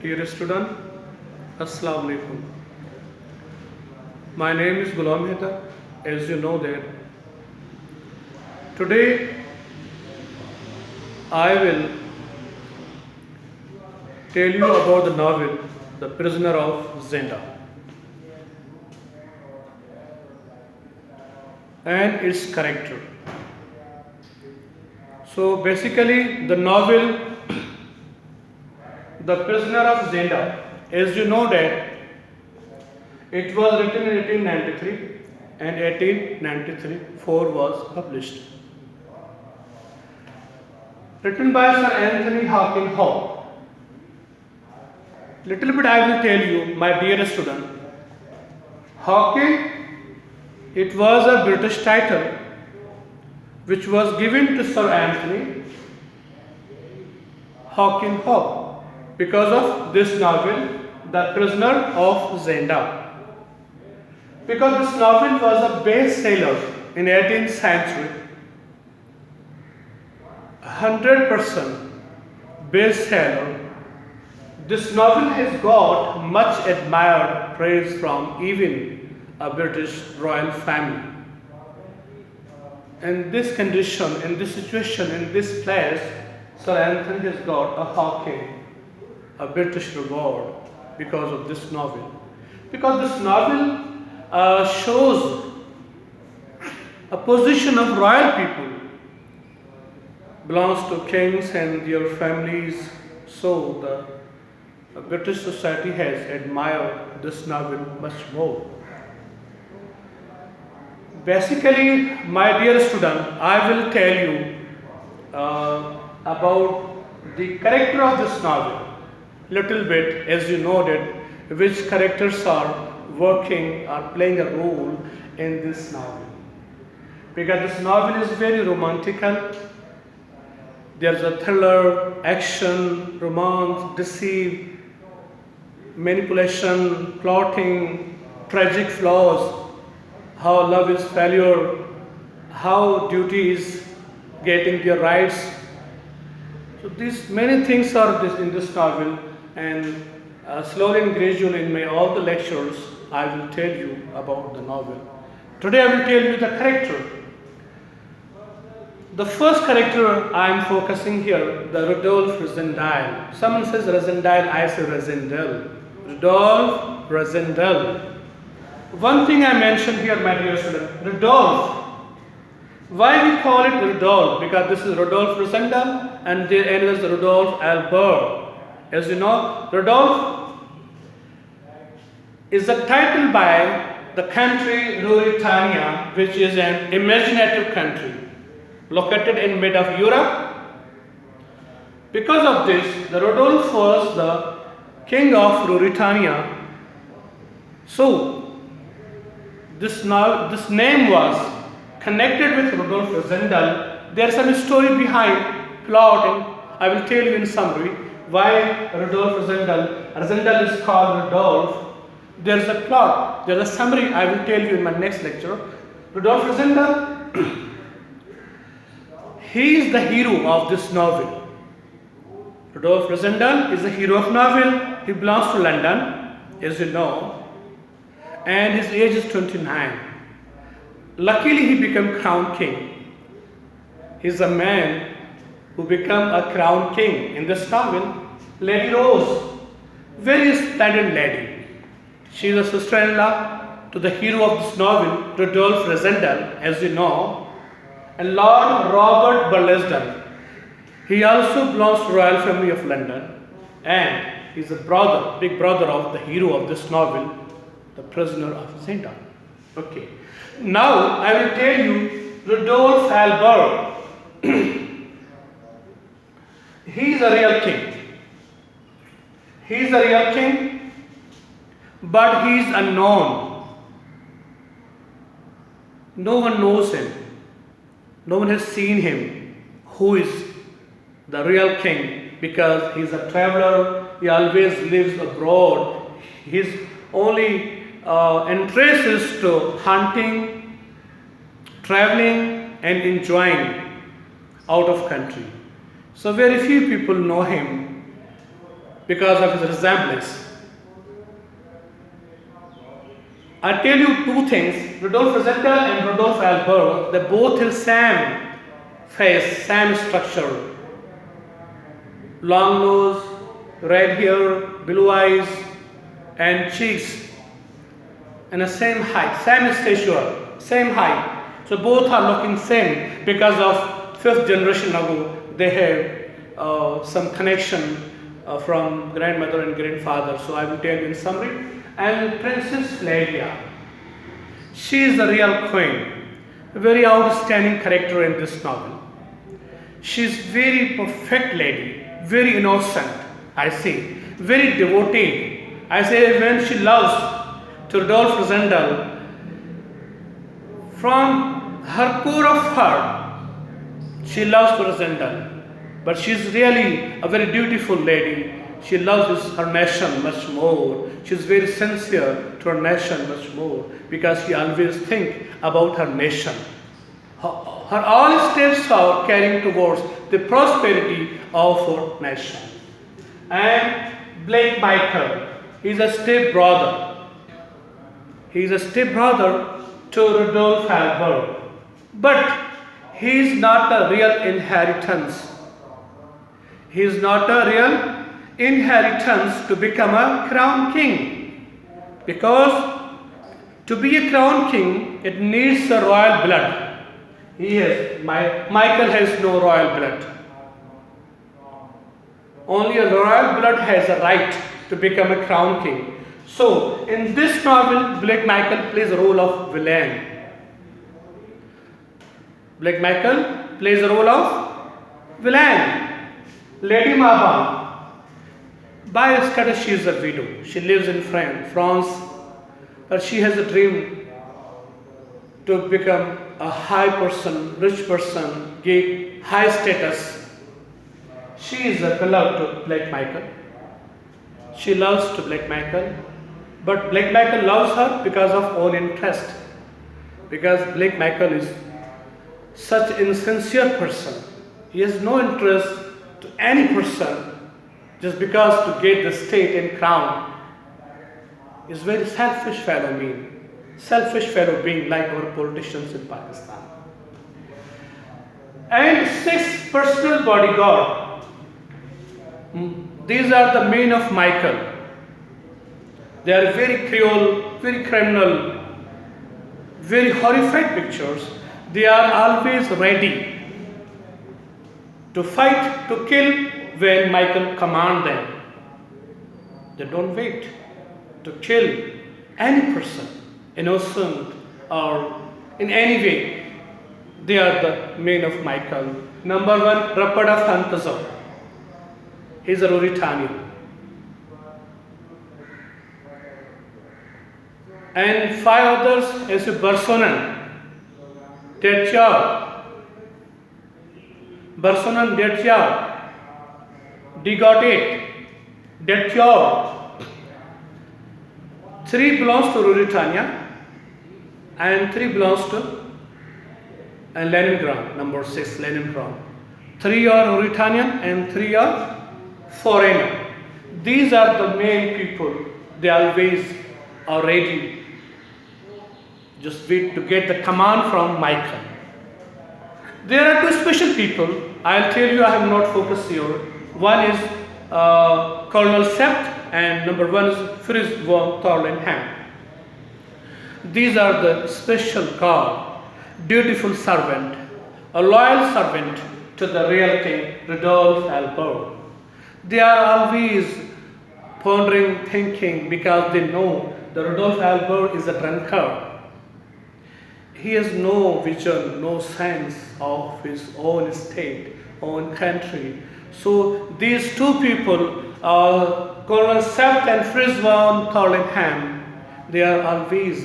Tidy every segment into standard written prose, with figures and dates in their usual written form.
Dear student, Assalamu alaikum. My name is Ghulam Haidar. As you know that today I will tell you about the novel The Prisoner of Zenda and its character. So basically the novel The Prisoner of Zenda, as you know that it was written in 1893 and 1893 4 was published. Written by Sir Anthony Hawking Howe. Little bit I will tell you, my dear student. Hawking, it was a British title which was given to Sir Anthony Hawking Howe because of this novel, The Prisoner of Zenda. Because this novel was a bestseller in 18th century, 100% bestseller. This novel has got much admired praise from even a British royal family. In this condition, in this situation, in this place, Sir Anthony has got a Hawking, a British reward because of this novel. Because this novel shows a position of royal people, belongs to kings and their families. So the British society has admired this novel much more. Basically, my dear student, I will tell you about the character of this novel. Little bit, as you know that which characters are working or playing a role in this novel. Because this novel is very romantical. There's a thriller, action, romance, deceit, manipulation, plotting, tragic flaws, how love is failure, how duty is getting their rights. So these many things are in this novel, and slowly and gradually in all the lectures I will tell you about the novel. Today I will tell you the character. The first character I am focusing here, the Rodolphe Rezendel. Someone says Rezendel, I say Rezendel. Rodolphe Rezendel. One thing I mentioned here, my dear student, Rodolphe. Why we call it Rodolphe? Because this is Rodolphe Rezendel and the end is Rodolphe Albert. As you know, Rodolphe is a title by the country Ruritania, which is an imaginative country located in mid of Europe. Because of this, the Rodolphe was the king of Ruritania. So this name was connected with Rodolphe Rezendel. There is some story behind plot, and I will tell you in summary why Rodolphe Rezendel is called Rodolphe. There is a plot, there is a summary I will tell you in my next lecture. Rodolphe Rezendel, he is the hero of this novel. Rodolphe Rezendel is the hero of novel. He belongs to London, as you know, and his age is 29. Luckily, he became crown king. He is a man who became a crown king. In this novel, Lady Rose, very splendid lady. She is a sister-in-law to the hero of this novel, Rodolphe Rezendel, as you know, and Lord Robert Burlesdon. He also belongs to royal family of London, and he is a brother, big brother of the hero of this novel, The Prisoner of Zenda. Okay. Now I will tell you Rodolphe Albert. He is a real king. He is a real king, but he is unknown. No one knows him. No one has seen him. Who is the real king? Because he is a traveler. He always lives abroad. His only interest is to hunting, traveling, and enjoying out of country. So very few people know him because of his resemblance. I tell you two things, Rudolf Zenda and Rudolf Albert, they both have same face, same structure. Long nose, red hair, blue eyes, and cheeks, and the same height, same stature, same height. So both are looking same because of fifth generation ago they have some connection from grandmother and grandfather. So I will tell you in summary. And Princess Flavia, she is the real queen, a very outstanding character in this novel. She is very perfect lady, very innocent, I say, very devoted. I say when she loves to Rudolf Rosendal, from her core of heart, she loves to Rosendal. But she is really a very dutiful lady. She loves her nation much more. She is very sincere to her nation much more because she always thinks about her nation. Her all steps are carrying towards the prosperity of her nation. And Blake Michael, he is a step brother. He is a step brother to Rudolf Albert. But he is not a real inheritance. He is not a real inheritance to become a crown king, because to be a crown king it needs a royal blood. Michael has no royal blood. Only a royal blood has a right to become a crown king. So in this novel, Blake Michael plays a role of villain. Blake Michael plays a role of villain. Lady Mabon, by status, she is a widow. She lives in France, but she has a dream to become a high person, rich person, get high status. She is a beloved to Blake Michael. She loves to Blake Michael, but Blake Michael loves her because of own interest. Because Blake Michael is such an insincere person. He has no interest to any person just because to get the state and crown. Is very selfish fellow being. Selfish fellow being like our politicians in Pakistan. And 6 personal bodyguard. These are the men of Michael. They are very cruel, very criminal, very horrified pictures. They are always ready to fight, to kill when Michael commands them. They don't wait to kill any person, innocent or in any way. They are the men of Michael. Number 1, Rapada Fantazo. He is a Ruritanian. And 5 others is Barsonan, Detchar, Barsonan, Detchar, Digotet, Detchar. 3 belongs to Ruritania and 3 belongs to Leningrad, number 6, Leningrad. 3 are Ruritanian and 3 are foreigner. These are the main people. They always are ready, just wait to get the command from Michael. There are 2 special people. I'll tell you, I have not focused here. One is Colonel Sept and number 1 is Fritz von Thorlenham. These are the special guard, dutiful servant, a loyal servant to the real king, Rudolf Albert. They are always pondering, thinking, because they know that Rudolf Albert is a drunkard. He has no vision, no sense of his own state, own country. So these 2 people, Colonel Sept and Fritz von Thorlenham, they are always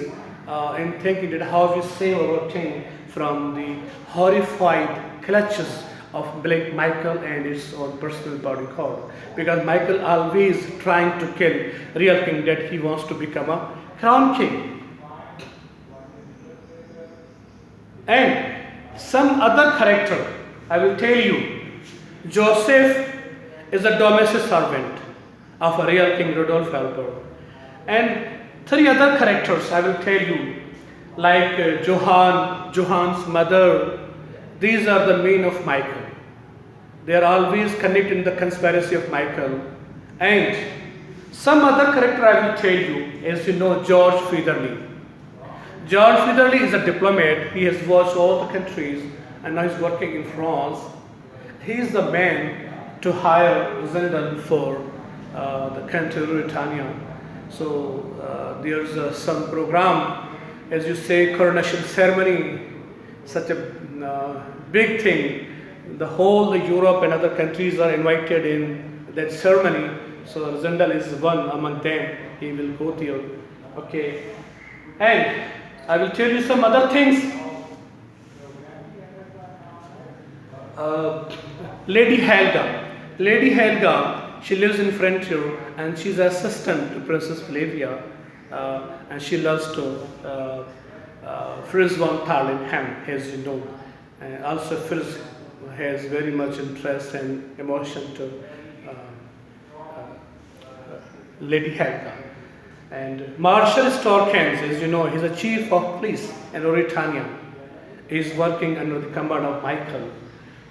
in thinking that how we save our king from the horrified clutches of Blake Michael and his own personal bodyguard. Because Michael always trying to kill real king, that he wants to become a crown king. And some other character, I will tell you. Joseph is a domestic servant, of a real king, Rudolf Albert. And three other characters I will tell you, like Johan's mother. These are the men of Michael. They are always connected in the conspiracy of Michael. And some other character I will tell you, as you know, George Federley. George Federley is a diplomat. He has watched all the countries and now he's working in France. He is the man to hire Zenda for the country Britannia. So there's some program, as you say, coronation ceremony, such a big thing. The whole Europe and other countries are invited in that ceremony. So Zenda is one among them. He will go there. Okay. And I will tell you some other things. Lady Helga. Lady Helga, she lives in Frontier and she's an assistant to Princess Flavia. And she loves to Fritz von Tarlenheim, as you know. Also Fritz has very much interest and emotion to Lady Helga. And Marshal Storkens, as you know, he's a chief of police in Mauritania. He's working under the command of Michael.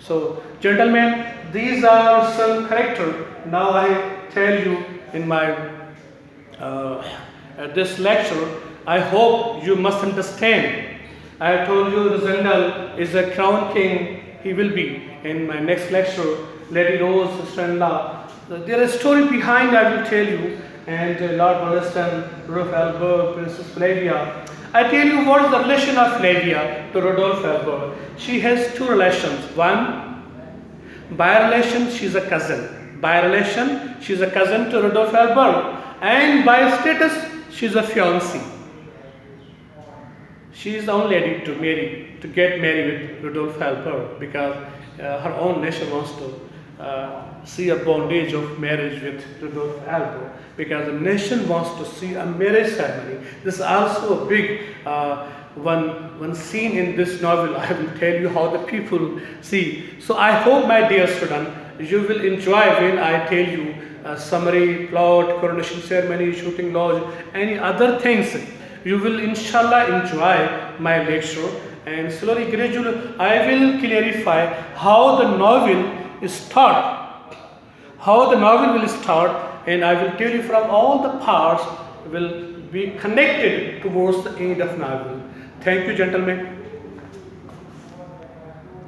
So, gentlemen, these are some characters. Now I tell you in my this lecture, I hope you must understand. I have told you the Zenda is a crown king. He will be in my next lecture. Lady Rose, sister-in-law. There is a story behind, I will tell you. And Lord Wollaston, Rudolf Albert, Princess Flavia. I tell you what is the relation of Flavia to Rudolf Albert. She has two relations. One, by relation, she is a cousin. By relation, she is a cousin to Rudolf Albert. And by status, she is a fiancée. She is the only lady to get married with Rudolf Albert because her own nation wants to see a bondage of marriage with Rudolf Albert because the nation wants to see a marriage ceremony. This is also a big one scene in this novel. I will tell you how the people see. So I hope, my dear student, you will enjoy when I tell you summary, plot, coronation ceremony, shooting lodge, any other things. You will inshallah enjoy my lecture, and slowly, gradually, I will clarify how the novel is start, and I will tell you from all the parts will be connected towards the end of novel. Thank you, gentlemen.